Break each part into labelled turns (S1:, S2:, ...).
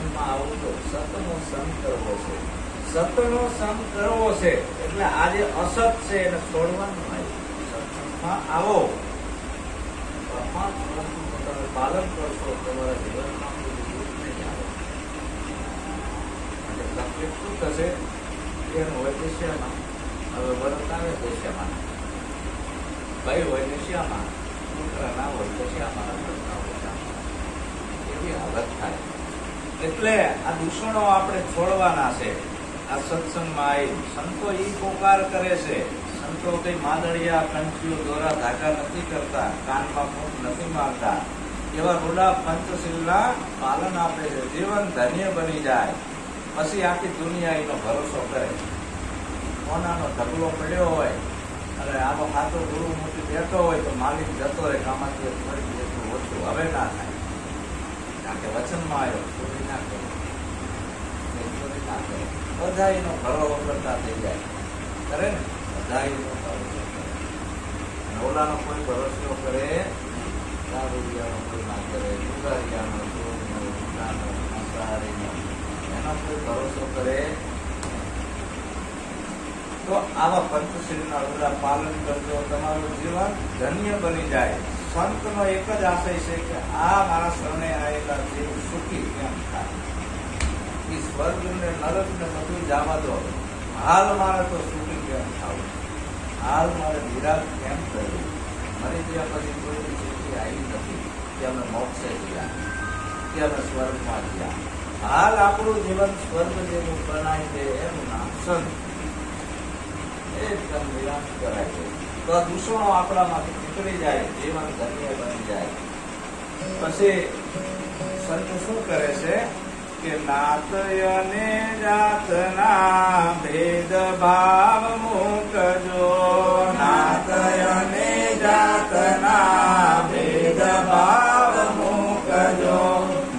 S1: સત્સંગમાં આવું તો સતનો સંગ કરવો છે. સતનો સંગ કરવો છે એટલે આજે અસત છે એને છોડવાનું આવ્યું. સત્સંગમાં આવો, તમે પાલન કરશો, તમારા જીવનમાં કોઈ દુઃખ નહીં આવે. અને તકલીફ શું થશે? એનું હોય દશામાં, હવે વરત આવે દશામાં, ભાઈ હોય દશામાં, પુત્ર ના હોય દશામાં, એવી હાલત થાય. એટલે આ દૂષણો આપણે છોડવાના છે. આ સત્સંગમાં આવી સંતો ઈ પોકાર કરે છે. સંતો કઈ માદળિયા, કંઠીઓ, દોરા, ધાગા નથી કરતા, કાનમાં ફૂંક નથી મારતા. એવા રૂડા પંચશીલના પાલન આપે છે. જીવન ધન્ય બની જાય. પછી આખી દુનિયા એનો ભરોસો કરે. કોનાનો ઢગલો પડ્યો હોય અને આનો ખાતો ગુરુ મોટી બેઠો હોય તો માલિક જતો રહે, કામાંથી ફરી એટલું ઓછું હવે ના થાય. કારણ કે વચનમાં આવ્યો ચોરી ના કરો, ચોરી ના કરો. બધા એનો ભરોસો કરતા થઈ જાય. કરે ને બધા એનો ભરોસો કરે. ઓલાનો કોઈ ભરોસો કરે, દારૂડિયાનો કોઈ ના કરે, જુગારિયાનો, ચોરનો, ગુંડાનો, માંસાહારીનો, એનો કોઈ ભરોસો કરે. તો આવા પંચશીલના રૂડા પાલન કરજો, તમારું જીવન ધન્ય બની જાય. સંતનો એક જ આશય છે કે આ મારા શરણે આવેલા જીવ સુખી કેમ થાય. એ સ્વર્ગ ને નરક ને બધું જવા દો, હાલ મારે તો સુખી કેમ થવું, હાલ મારે નિરાશ કેમ કરવું. મરી ગયા પછી કોઈ ચીજ આવી નથી કે અમે મોક્ષે ગયા, કે અમે સ્વર્ગમાં ગયા. હાલ આપણું જીવન સ્વર્ગ જેવું બનાવી દે એનું નામ સંત. એકદમ નિરાશ કરાય છે. તો આ દૂષણો આપણામાંથી નીકળી જાય, જીવન ધન્ય બની જાય. પછી સંત શું કરે છે કે નાતયને જાતના ભેદભાવ મૂકજો, નાતયને જાતના ભેદભાવ મૂકજો,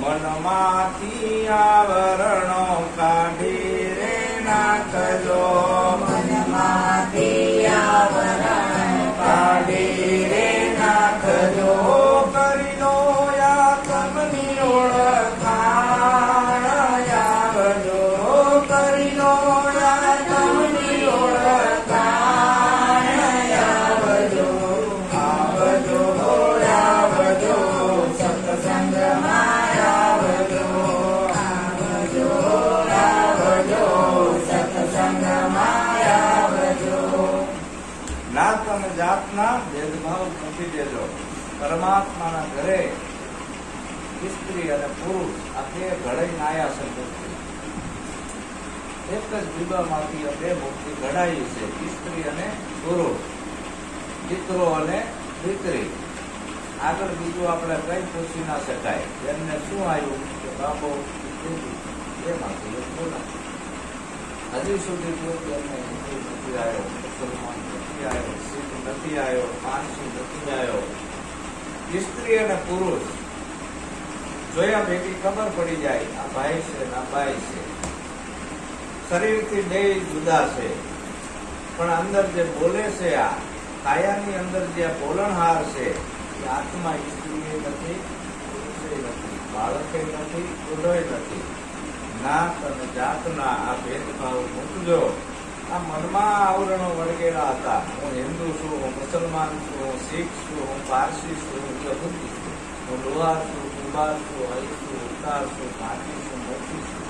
S1: મનમાંથી આવરણો કાઢી રે નાખજો, મનમાંથી આવરણ કાઢી રે નાખજો, કરી લો આત્મની ઓળખાણ આવજો, કરી લો આત્મની ઓળખાણ આવજો, આવજો આવજો સત્સંગમાં આવજો, આવજો આવજો સત્સંગમાં આવજો. નાત અને જાતના ભેદભાવ મૂકી દેજો. પરમાત્માના ઘરે સ્ત્રી અને પુરુષ આ બે ઘડાઈને આયા છે. એક જ બીબામાંથી બે મુક્તિ ઘડાઈ છે, સ્ત્રી અને પુરુષ, દીકરો અને દીકરી. આગળ બીજું આપણે કઈ પૂછી ના શકાય. એમને શું આવ્યું કે બાપો એમાંથી એક બોલા. હજી સુધી એમને હિન્દુ નથી આવ્યો, મુસલમાન નથી આવ્યો, શીખ નથી આવ્યો, પારસી નથી આવ્યો. સ્ત્રી અને પુરુષ જોયા ભેગી ખબર પડી જાય આ ભાઈ છે ને આ બાઈ છે. શરીરથી બે જુદા છે પણ અંદર જે બોલે છે, આ કાયાની અંદર જે બોલણહાર છે એ આત્મા સ્ત્રી નથી, પુરુષે નથી, બાળકે નથી, બુઢોય નથી. નાત અને જાતના આ ભેદભાવ મૂકજો. આ મનમાં આવરણો વળગેલા હતા. હું હિન્દુ છું, હું મુસલમાન છું, હું શીખ છું, હું પારસી છું, હું યહૂદી છું, હું લુહાર છું, કુંભાર છું, હઈ છું, ઉતાર છું, ઘાટી છું, મોટી છું.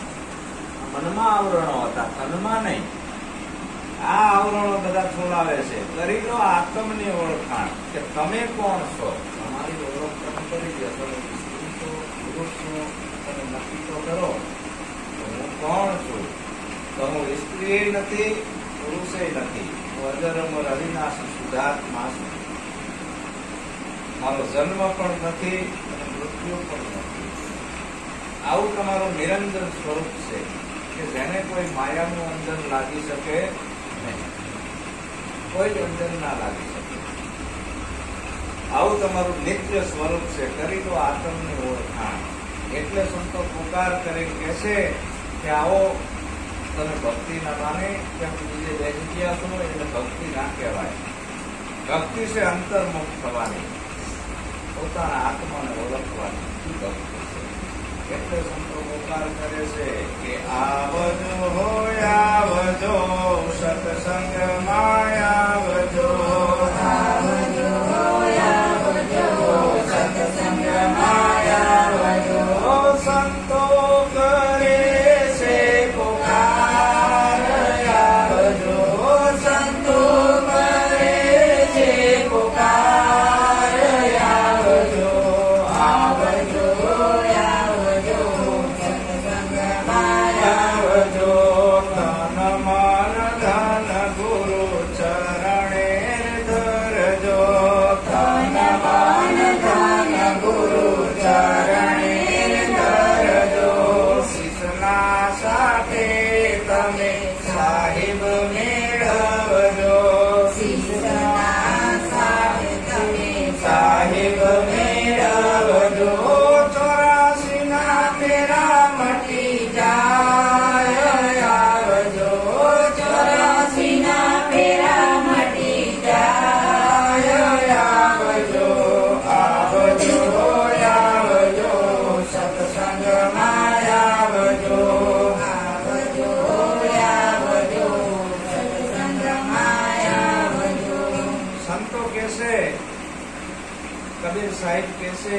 S1: મનમાં આવરણો હતા, તનમાં નહીં. આ આવરણો બધા છોડાવે છે. કરી લો આત્મની ઓળખાણ કે તમે કોણ છો. તમારી ઓળખ તમે કરી દો. તમે સ્ત્રી છો, પુરુષ છો, તમે નક્કી તો કરો હું કોણ છું. તો હું સ્ત્રી નથી, પુરુષે નથી, હું અજરમર અવિનાશી શુદ્ધાત્મા છું. મારો જન્મ પણ નથી અને મૃત્યુ પણ નથી. આવું તમારું નિરંજન સ્વરૂપ છે કે જેને કોઈ માયાનું અંજન લાગી શકે નહીં, કોઈ અંજન ના લાગી શકે. આવું તમારું નિત્ય સ્વરૂપ છે. કરી દો આત્મની ઓળખાણ. એટલે સંતો પુકાર કરી કહે છે કે આવો તમે ભક્તિ ના માને કે બીજે બેસી ગયા છો એટલે ભક્તિ ના કહેવાય. ભક્તિ છે અંતર્મુખ થવાની, પોતાના આત્માને ઓળખવાની ભક્તિ છે. એટલે સંતો પોકાર કરે છે કે આવજો હોય આવજો, સત્સંગમાં આવજો,
S2: આવજો આવજો, સત્સંગમાં આવજો.
S1: સંતો કરે છે પોકાર આવજો,
S2: સંતો કરે છે પુકાર, આવજો આવજો આવજો, સત્સંગમાં
S1: આવજો. તન મન ધન ગુરુ ચરણે ધરજો,
S2: તન મન ધન ગુરુ ચરણે ધરજો.
S1: શીશના સાથે તમે સાહિબ મેળવજો,
S2: શીશના સાથે તમે
S1: સાહિબ મેળવજો. 84 ના ફેરા મટી જાય આવજો,
S2: 84 ના ફેરા મટી જાય,
S1: આવજો આવજો આવજો, સત્સંગમાં આવજો.
S2: આવજો આવજો, સત્સંગમાં આવજો.
S1: સંતો કહેશે, કબીર સાહેબ કહેશે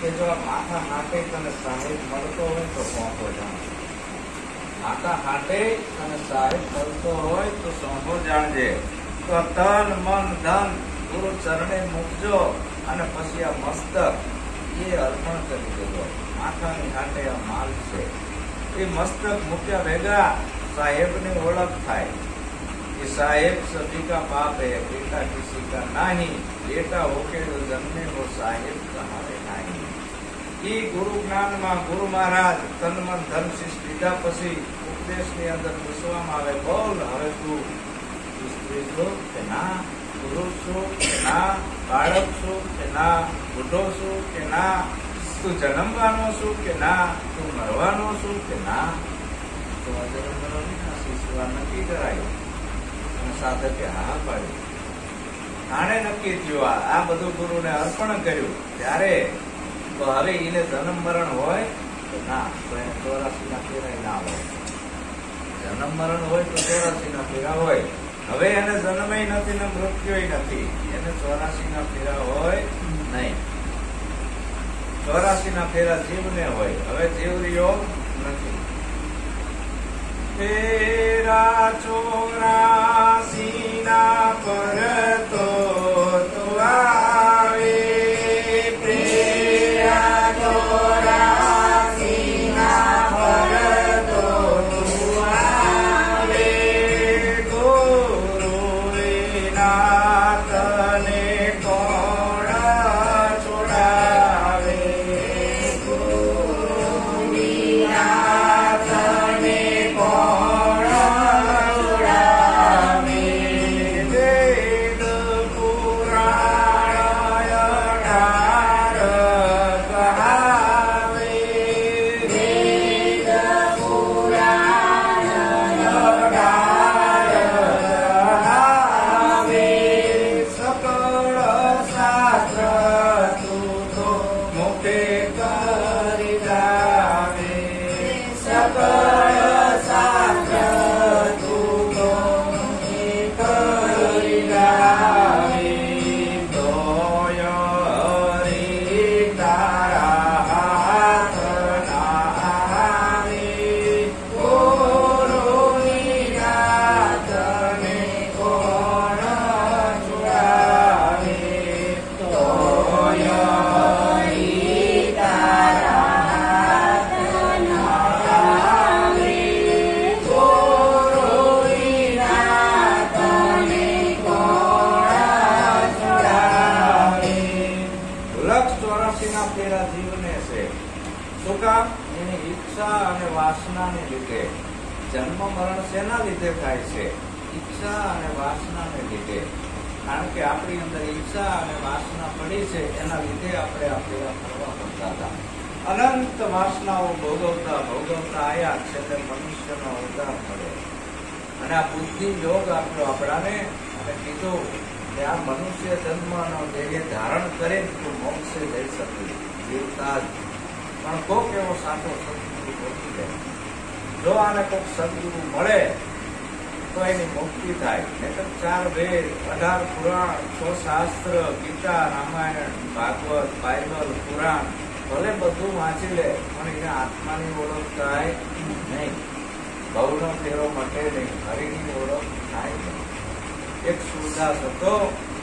S1: કે જો આ માથા હાટે તને સાહેબ મળતો હોય તો સોંપો જાણજે, માથા હાટે તને સાહેબ મળતો હોય તો સોંપો જાણજે. તો તન મન ધન ગુરુ ચરણે મૂકજો અને પછી આ મસ્તક એ અર્પણ કરી દેજો. માથાની હાટે આ માલ છે, એ મસ્તક મૂક્યા ભેગા સાહેબની ઓળખ થાય कि साहेब सभी का बाप है, बेटा किसी का नहीं, बेटा होके जो जन्मे वो साहेब कहावे नहीं. ई गुरु ज्ञान માં ગુરુ મહારાજ તન મન ધન શીશ લીધા પછી ઉપદેશની અંદર પૂછવામાં આવે, બોલ હવે તું સ્ત્રી છો કે ના, પુરુષ છો કે ના, બાળક છો કે ના, બુઢો છો કે ના, તું જન્મવાનો છું કે ના, તું મરવાનો છું કે ના. તો આ જન્મનો શીશવા નક્કી કરાયું સાથે કે હા પાડ્યું. આણે નક્કી થયું આ બધું ગુરુને અર્પણ કર્યું ત્યારે તો હવે એને જન્મ મરણ હોય તો ના, તો એને 84 ના ફેરા ના હોય. જન્મ મરણ હોય તો 84 ના ફેરા હોય. હવે એને જન્મ નથી ને મૃત્યુ નથી, એને 84 ના ફેરા હોય નહીં. 84 ના ફેરા જીવને હોય. હવે જીવ રહ્યો નથી. ફેરા 84 ના પર તો તું આવે,
S2: ફેરા 84 ના પર તો તું આવે.
S1: ગુરુ વિના તને કોણ છોડાવે,
S2: ગુરુ વિના તને કોણ છોડાવે.
S1: વેદ પુરાણ 18 કહાવે,
S2: વેદ પુરાણ 18
S1: આવે. સકળ શાસ્ત્ર તું તો મોટે કરી જાવે,
S2: સકળ શાસ્ત્ર તું તો
S1: કરી જાવે. તોય હરી તારા હાથ ના આવે, ગુરુ વિના તને કોણ છોડાવે. તોય હરી
S2: તારા આવે, ગુરુ વિના તને કોણ છોડાવે.
S1: લક્ષ 84 ના ફેરા જીવને છે. શું કામ? એની ઈચ્છા અને વાસનાને લીધે. જન્મ મરણ શેના લીધે થાય છે? ઈચ્છા અને વાસનાને લીધે. કારણ કે આપણી અંદર ઈચ્છા અને વાસના પડી છે, એના લીધે આપણે આ ફેરા ફરવા પડતા હતા. અનંત વાસનાઓ ભોગવતા ભોગવતા આયા, છેલ્લે મનુષ્યનો અવતાર મળ્યો. અને આ બુદ્ધિ યોગ આપ્યો આપણાને અને કીધું કે આ મનુષ્ય જન્મનો દેહ ધારણ કરે તો મોક્ષે જઈ શકે. જીવતા જ પણ કોક એવો સાચો સદગુરુ પહોંચી જાય. જો આને કોક સદગુરુ મળે તો એની મુક્તિ થાય. નહીતર 4 વેદ, 18 પુરાણ, 6 શાસ્ત્ર, ગીતા, રામાયણ, ભાગવત, બાઇબલ, પુરાણ ભલે બધું વાંચી લે પણ એને આત્માની ઓળખ થાય નહીં. ભવનો ફેરો મટે નહીં, હરિની ઓળખ થાય નહીં. એક સુરદાસ હતો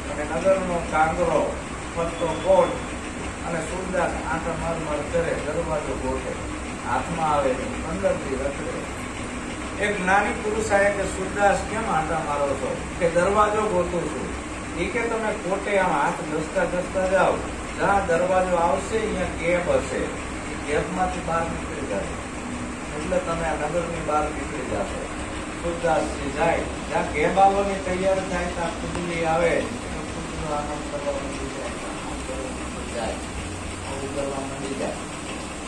S1: અને નગરનો કાંગરો ફરતો કોટ અને સુરદાસ આંટા માર કરે, દરવાજો ગોઠે, હાથમાં આવે નહીં, અંદરથી રખડે. એક જ્ઞાની પુરુષ આવે કે સુરદાસ કેમ આંટા મારો છો? કે દરવાજો ગોતું છું. એ કે તમે કોટે આમ હાથ ઘસતા ઘસતા જાઓ, જ્યાં દરવાજો આવશે અહીંયા કેબ હશે, એ કેબમાંથી બહાર નીકળી જાય એટલે તમે આ નગરની બહાર નીકળી જશો. સુરદાસજી જાય, જ્યાં કેબ આવવાની તૈયાર થાય ત્યાં ખુદલી આવે, ખુદનો આનંદ કરવા માંડી જાય, આવું કરવા માંડી જાય.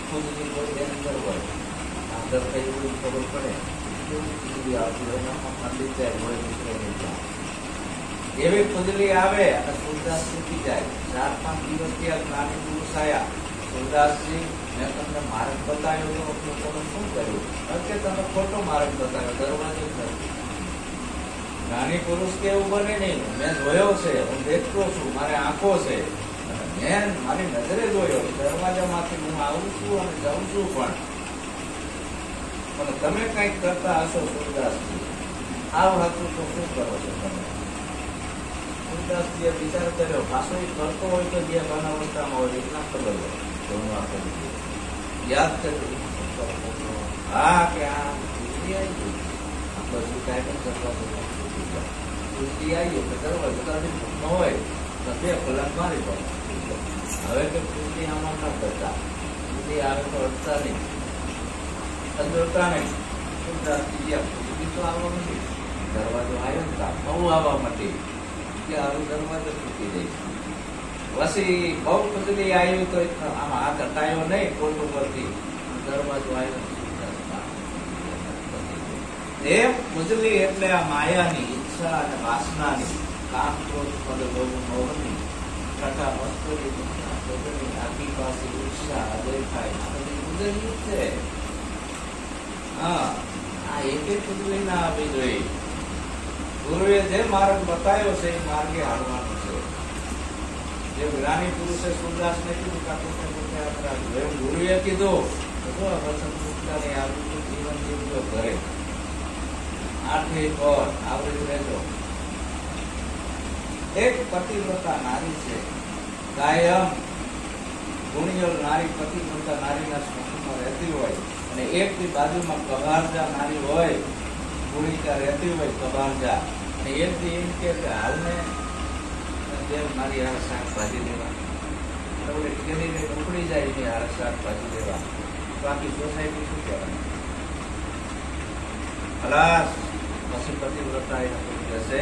S1: ખુદની કોઈ અંદર હોય, અંદર કઈ કોઈ ખબર પડે ખુદલી આવતી હોય, મંદિર જાય હોય નીકળે નહીં. એવી ખુદલી આવે અને સુરદાસ તૂટી જાય. 4-5 દિવસ ત્યાં જ્ઞાની પુરુષ આવ્યા. સુરદાસજી, મેં તમને માર્ગ બતાવ્યો તો તમે શું કર્યું? કે તમે ખોટો માર્ગ બતાવ્યો, દરવાજો જ નથી. જ્ઞાની પુરુષ કે એવું બને નહીં, મેં જોયો છે, હું દેખતો છું, મારી આંખો છે, મેં મારી નજરે જોયો, દરવાજામાંથી હું આવું છું અને જાઉં છું. પણ તમે કઈક કરતા હશો સુરદાસજી, આવ હતું તો શું કરો છો તમે? સુરદાસજીએ વિચાર કર્યો, પાછો એ કરતો હોય તો જે અવસ્થામાં હોય એટલા ખબર હોય, યાદ કર્યું. હા કે આ ખુશી આવી ગઈ, બધું કાંઈ કરવા ખુશી આવી ગઈ, દરવાજો ભૂખનો હોય તો 2 કલાક મારી પડે. હવે કે ખુશી આમાં ન કરતા, ખુશી આવે તો અડતા નહીં, અડતા નહીં. સુરદાસજી ખુશી તો આવવા નથી, દરવાજો આવ્યો ને બહુ આવવા માંડી કે હવે દરવાજો તૂટી જાય. પછી બહુ ખુશી આવ્યું તો આમાં હાથ હટાયો નહીં કોટ ઉપરથી, દરવાજો આવ્યો. એમ ખુજલી એટલે આ માયાની ઈચ્છા અને વાસનાની, કામ, ક્રોધ, પદ, લોભ, મોહની, છઠ્ઠા વસ્તુની આખી પાસે ઈચ્છા હૃદય થાય, આ બધી ખુજલી છે. હા, આ એક ખુજલી ના આવી જોઈએ. ગુરુએ જે માર્ગ બતાવ્યો છે એ માર્ગે હાલવાનું છે. જે જ્ઞાની પુરુષે સુરદાસને કીધું કાકુને ગુરુએ કીધું વસંત ગુપ્તાને આવ્યું જીવન જીવજો ઘરે, 8 પર આવડી રહેજો. એક પતિવ્રતા નારી છે, કાયમ ગુણિયલ નારી પતિવ્રતા નારીના સ્મૃતિમાં રહેતી હોય અને એક બાજુમાં કબારજા નારી હોય, ગુણિકા રહેતી હોય કબારજા, અને એક દી એમ કે હાલને જેમ મારી હાલ શાકભાજી લેવા, ખેડીને ઉપડી જાય એની હાલ શાકભાજી લેવા, બાકી સોસાયટી શું કહેવાય? ખલાસ. પછી પતિવ્રતા એને કોઈ જશે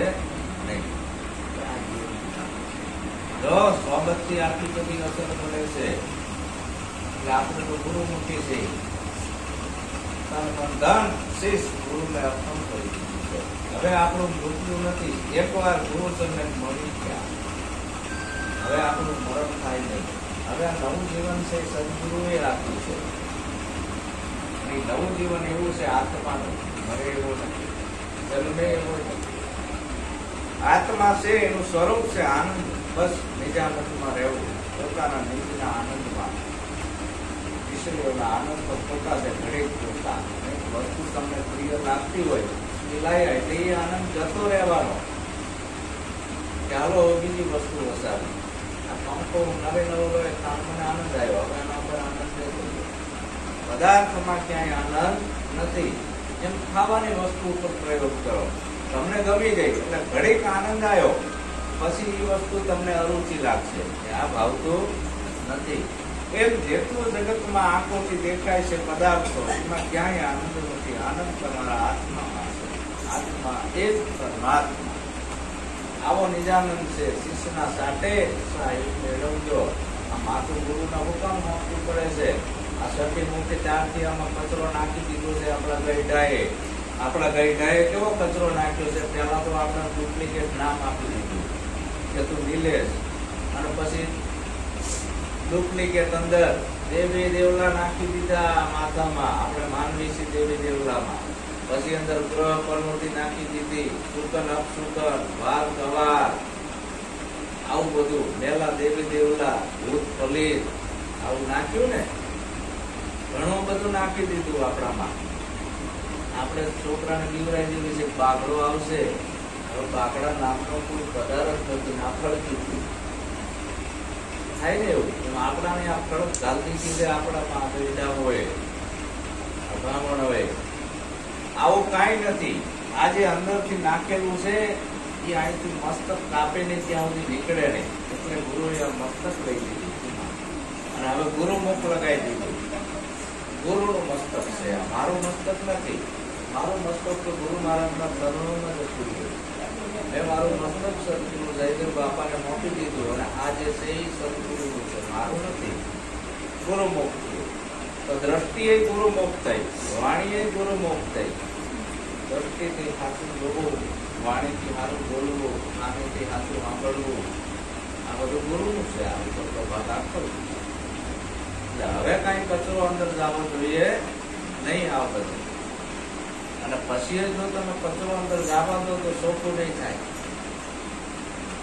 S1: નહીં. જો સ્વબતથી આટલી બધી અસર પડે છે એટલે આપણે તો ગુરુમુખી છે. ધન શીશ ગુરુને અર્પણ કરી દીધું છે. હવે આપણું મૃત્યુ નથી, એકવાર ગુરુજનને મળી ગયા, હવે આપણું મરણ થાય નહીં. હવે આ નવું જીવન છે સદગુરુએ આપ્યું છે. નવું જીવન એવું છે આત્માનું, મરે એવો નથી, જન્મે એવો નથી. આત્મા છે એનું સ્વરૂપ છે આનંદ. બસ નિજાનંદમાં રહેવું, પોતાના નિજના આનંદમાં, ઈશ્વરીઓના આનંદ પોતા છે, ઘડીક પોતા. વસ્તુ તમને પ્રિય લાગતી હોય એ લાયા એટલે એ આનંદ જતો રહેવાનો. ચાલો બીજી વસ્તુ વસાવી. આ પંખો નવે નવો હોય તાણ મને આનંદ આવ્યો, હવે એના પર આનંદ લેતો. પદાર્થમાં ક્યાંય આનંદ નથી. એમ ખાવાની વસ્તુ ઉપર પ્રયોગ કરો, તમને ગમી ગઈ એટલે ઘડીક આનંદ આવ્યો, પછી એ વસ્તુ તમને અરુચિ લાગશે, આ ભાવતું નથી. એમ જેટલું જગતમાં આંખોથી દેખાય છે પદાર્થો, એમાં ક્યાંય આનંદ નથી. આનંદ તમારા આત્મામાં છે. આત્મા એ જ પરમાત્મા. આવો નિજાનંદ છે. શિષ્યના સાટે સાહેબ મેળવજો. આ માથું ગુરુના હુકમ આપવું પડે છે. આ સતી મુખે 4 થી આમાં કચરો નાખી દીધો છે આપણા ગઈઢાએ. આપણા ગઈઢાએ કેવો કચરો નાખ્યો છે? પેલા તો આપણે ડુપ્લિકેટ નામ આપી દીધું કે તું નિલેશ, અને પછી ડુપ્લિકેટ અંદર દેવી દેવલા નાખી દીધા માથામાં, આપણે માનવી છે દેવી દેવલામાં. પછી અંદર ગ્રહ પરનોટી નાખી દીધી, શુકન અપશુકન, વાર ગવાર, આવું બધું મેલા દેવી દેવલા, ભૂત પલિત, આવું નાખ્યું ને, ઘણું બધું નાખી દીધું આપણામાં. આપણે છોકરાને બીવરાઈ દીધું છે બાકડો આવશે. હવે બાકડા નામનો કોઈ પદાર્થ જ નથી, નાફળકી થાય ને એવું. આપણાને આ ખડક ચાલતી સીધે આપણામાં ગઈડા હોય, અભામણ હોય, આવું કાંઈ નથી. આ જે અંદરથી નાખેલું છે એ અહીંથી મસ્તક કાપે ને ત્યાં સુધી નીકળે નહીં. એટલે ગુરુએ આ મસ્તક લઈ દીધું અને હવે ગુરુમુખ લગાવી દીધું. ગુરુનું મસ્તક છે આ, મારું મસ્તક નથી. મારું મસ્તક તો ગુરુ મહારાજના ચરણોમાં જ હતું. મેં મારું મસ્તક સદગુરુ જયદેવ બાપાને મોકલી દીધું અને આ જે છે એ સદગુરુનું છે, મારું નથી. ગુરુમુખ થયું તો દ્રષ્ટિએ ગુરુમુખ થઈ, વાણીએ ગુરુમુખ થઈ. દ્રષ્ટિથી સાચું જોવું, વાણીથી સારું બોલવું, નાનીથી સાચું સાંભળવું, આ બધું ગુરુનું છે. આ બધો ભાગ આખો. એટલે હવે કઈ કચરો અંદર જવો જોઈએ નહીં આ બધું. અને પછી જો તમે કચરો અંદર જવા દો તો ચોખ્ખું નહીં થાય,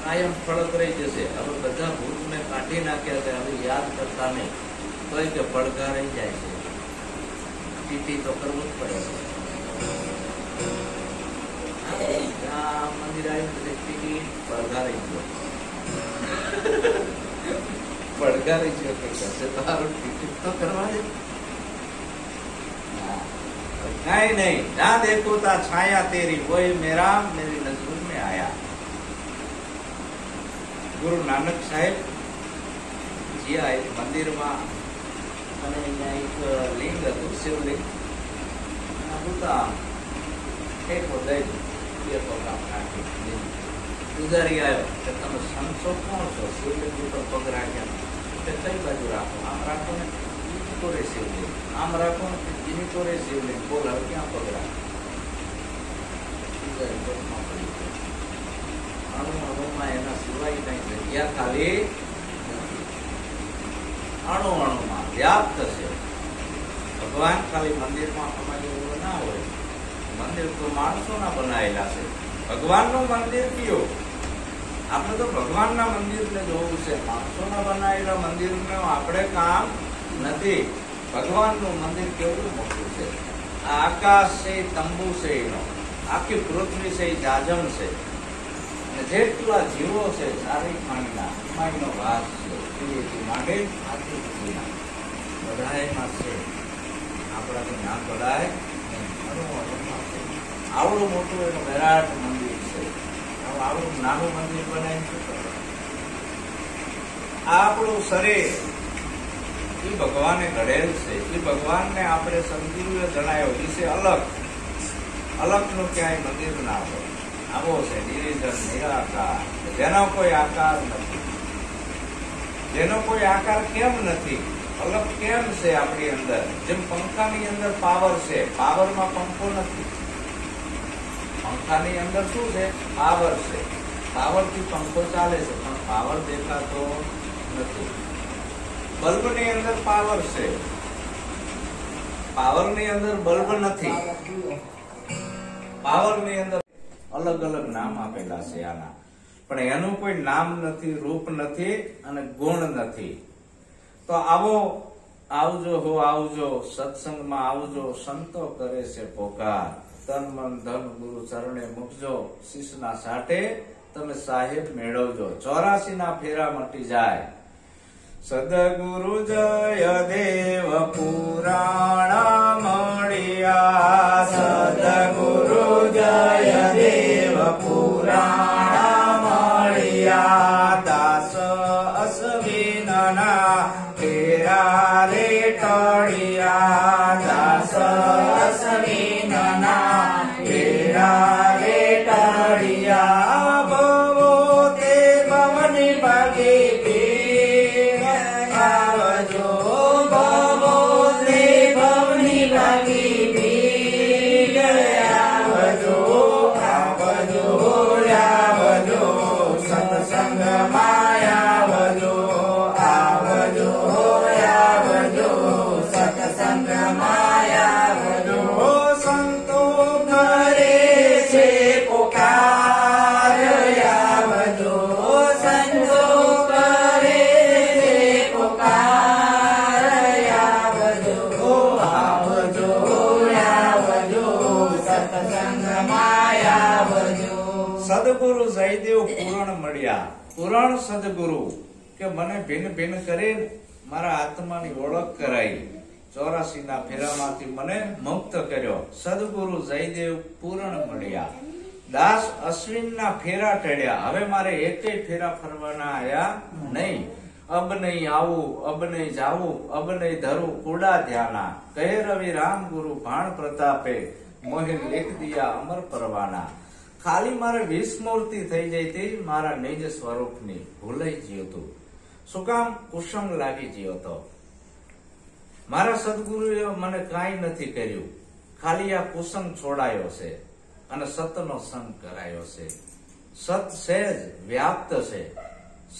S1: કાયમ ફળક રહી જશે. હવે બધા ભૂતને કાઢી નાખ્યા છે, હવે યાદ કરતા નહીં તોય કે પડઘા રહી જાય છે. ટીટી તો કરવું જ પડે છે. મંદિર આવી ટીટી પડઘા રહી ગયો, પડઘા રહી ગયો કે તારું ટીટી તો કરવા દે. नहीं नहीं, ना देखो ता छाया तेरी, वही मेरा मेरी नजर में आया. गुरु नानक साहेब જ્યાં એક મંદિરમાં અને અહીંયા એક લિંગ હતું, શિવલિંગ. એક દઈ બે પગ નાખી ગુજારી આવ્યો કે તમે સંતો કોણ છો? શિવલિંગ ઉપર પગ રાખ્યા. કઈ બાજુ રાખો? આમ રાખો ને રે શિવલિંગ, આમ રાખો ને જીની તો રે શિવલિંગ. બોલ હવે ક્યાં પગ રાખો? અણુમાં એના સિવાય કઈ જગ્યા ખાલી અણુમાં વ્યાપ્ત છે. ભગવાન ખાલી મંદિરમાં અમારી એવું ના હોય. મંદિર તો માણસોના બનાવેલા છે. ભગવાનનું મંદિર કયું? આપણે તો ભગવાનના મંદિરને જોવું છે. માણસોના બનાવેલા મંદિરનું આપણે કામ નથી. ભગવાનનું મંદિર કેવું મોટું છે. આ આકાશ છે, તંબુ છે, એનો આખી પૃથ્વી છે, જાજમ છે. અને જેટલા જીવો છે સારી ખાણીના એનો વાસ છે. માટે આખી પૃથ્વીના બધાયમાં છે. આપણાથી ના પડાય. આવડું મોટું એનું વિરાટ મંદિર છે. આવડું નાનું મંદિર બનાવી શું કરે? આપણું શરીર એ ભગવાને ઘડેલ છે. એ ભગવાનને આપણે સદગુરુએ જણાયો વિશે અલગ નું ક્યાંય મંદિર ના હોય. આવો છે નિર્જન નિરાકાર, જેનો કોઈ આકાર નથી. જેનો કોઈ આકાર કેમ નથી? અલગ કેમ છે આપણી અંદર? જેમ પંખાની અંદર પાવર છે, પાવરમાં પંખો નથી. પંખાની અંદર શું છે? પાવર છે. પાવરથી પંખો ચાલે છે, પણ પાવર દેખાતો નથી. બલ્બની અંદર પાવર છે, પાવરની અંદર બલ્બ નથી. પાવરની અંદર અલગ અલગ નામ આપેલા છે આના, પણ એનું કોઈ નામ નથી, રૂપ નથી અને ગુણ નથી. તો આવજો હો આવજો, સત્સંગમાં આવજો. સંતો કરે છે પોકાર. તન મન ધન ગુરુ ચરણે મૂકજો. શિષ્યના સાટે તમે સાહેબ મેળવજો. 84 ના ફેરા મટી જાય. સદગુરુ જય દેવ પુરાણ મળ્યા. સદગુરુ જય દેવ પુરાણ મળ્યા. દાસ અશ્વિનના ફેરા રે ટળિયા. દાસ અશ્વિનના ફેરા રે ટળિયા. ભવો તે ભવની ભાગી
S2: માયા વજો આવજો આવજો
S1: સદગુરુ જયદેવ પૂરણ મળ્યા. પૂરણ સદગુરુ કે મને ભિન્ન ભિન્ન કરી મારા આત્માની ઓળખ કરાઈ. 84 ના ફેરામાંથી મને મુક્ત કર્યો. સદગુરુ જયદેવ પૂરણ મળ્યા. દાસ અશ્વિનના ફેરા ટળ્યા. હવે મારે એકેય ફેરા ફરવાના આયા નહીં. અબ નહીં આવું, અબ નહીં જાવું, અબ નહીં ધરું કુડા ધ્યાના. કહે રવિ રામ ગુરુ ભાણ પ્રતાપે, મોહિન લેખ દિયા અમર પરવાના. ખાલી મારે વિસ્મૃતિ થઈ જઈ હતી મારા નિજ સ્વરૂપની. ભૂલાઈ ગયું હતું. શું કામ? કુસંગ લાગી ગયો હતો. મારા સદગુરુએ મને કાંઈ નથી કર્યું. ખાલી આ કુસંગ છોડાયો છે અને સતનો સંગ કરાયો છે. સત સહેજ વ્યાપ્ત છે.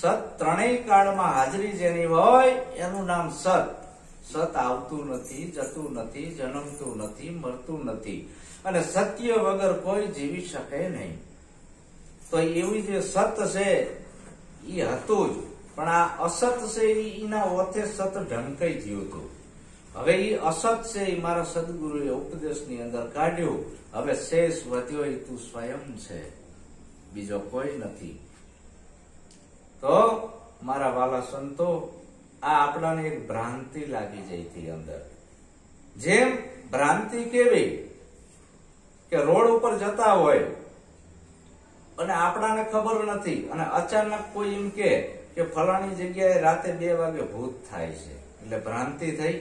S1: સત ત્રણેય કાળમાં હાજરી જેની હોય એનું નામ સત. સત આવતું નથી, જતું નથી, જન્મતું નથી, મરતું નથી અને સત્ય વગર કોઈ જીવી શકે નહીં. તો એવી જે સત છે એ હતું જ, પણ આ અસત છે એના ઓથે સત ઢંકાઈ ગયું હતું. હવે એ અસત છે એ મારા સદગુરુએ ઉપદેશની અંદર કાઢ્યું. હવે શેષ વધ્યો એ તું સ્વયં છે, બીજો કોઈ નથી. તો મારા વાલા સંતો, આ આપણાને એક ભ્રાંતિ લાગી જઈ હતી અંદર. જેમ ભ્રાંતિ કેવી કે રોડ ઉપર જતા હોય અને આપણાને ખબર નથી અને અચાનક કોઈ એમ કે ફલાણી જગ્યાએ રાતે 2 વાગે ભૂત થાય છે, એટલે ભ્રાંતિ થઈ.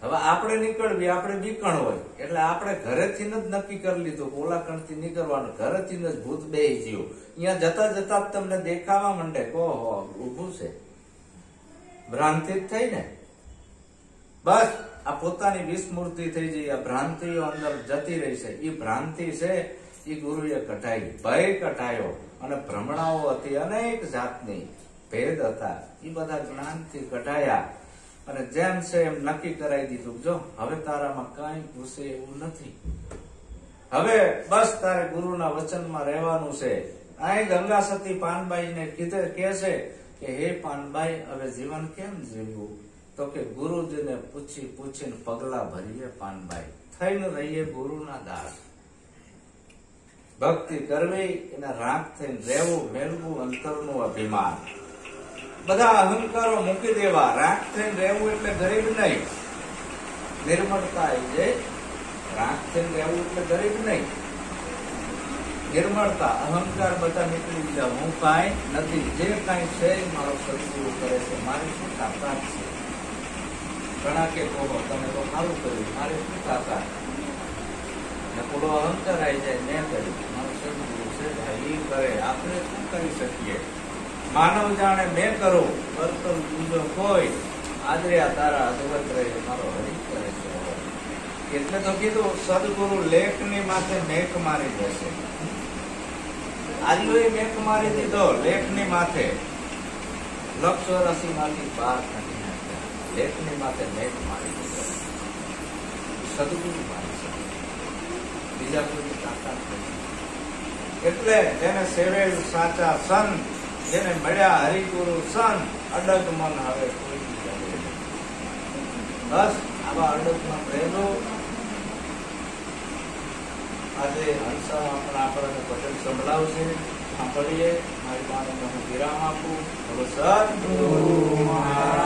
S1: હવે આપણે નીકળવી, આપણે બીકણ હોય એટલે આપણે ઘરેથી જ નક્કી કરી લીધું ઓલા કણથી નીકળવાનું. ઘરેથી જ ભૂત બેહી ગયું. અહીંયા જતા જતા તમને દેખાવા માંડે કે ઓહો ઉભું છે. ભ્રાંતિ જ થઈ ને. બસ આ પોતાની વિસ્મૃતિ થઈ જઈ. આ ભ્રાંતિઓ અંદર જતી રહી છે. એ ભ્રાંતિ છે એ ગુરુએ કઢાઈ. ભય કઢાયો અને ભ્રમણાઓ હતી અનેક જાતની, ભેદ હતા, એ બધા જ્ઞાનથી કઢાયા અને જેમ છે એમ નક્કી કરાવી દીધું. જો હવે તારામાં કઈ ઘૂસે એવું નથી. હવે બસ તારે ગુરુના વચનમાં રહેવાનું છે. અહીં ગંગા સતી પાનબાઈને કીધે કે છે કે હે પાનબાઈ, હવે જીવન કેમ જીવવું? તો કે ગુરુજીને પૂછી પૂછીને પગલા ભરીએ પાનબાઈ, થઈને રહીએ ગુરુના દાસ. ભક્તિ કરવી, એના રાખ થઈને રહેવું, મેળવું અંતરનું અભિમાન. બધા અહંકારો મૂકી દેવા. રાખ થઈને રહેવું એટલે ગરીબ નહીં, નિર્મળતા આવી જાય. રાખ થઈને રહેવું એટલે ગરીબ નહીં, નિર્મળતા, અહંકાર બધા નીકળી ગયા. હું કાંઈ નથી, જે કાંઈ છે મારો સદગુરુ કરે છે, મારી શું તાકાત છે? ઘણા કે કહો તમે તો સારું કર્યું, મારે શું તાકાત? થોડો અહંકાર આવી જાય, મેં કર્યું, મારો સદગુરુ છે એ કરે, આપણે શું કરી શકીએ? માનવ જાણે મેં કરું, કરતો બીજો કોઈ. આદર્યા તારા અદવત રહે, મારો હરી કરે છે. એટલે તો કીધું સદગુરુ લેખની માથે મેઘ મારી જશે. આર્યોએ મેઘ મારી દીધો લેખની માથે. 184 માંથી 12 કાઢી નાખ્યા. લેખની માથે મેઘ મારી દીધો. સદગુરુ મારી શકે, બીજા કોઈ તાકાત નથી. એટલે જેને સેવેલ સાચા સંત, જેને મળ્યા હરિગુરુ સંત, અડગ મન હવે કોઈ બસ આવા અડગ મન રહેલો. આજે હંસા આપણને પટેલ સંભળાવશે, સાંભળીએ. મારી પાસે હું વિરામ આપું. સદગુરુ મહારાજ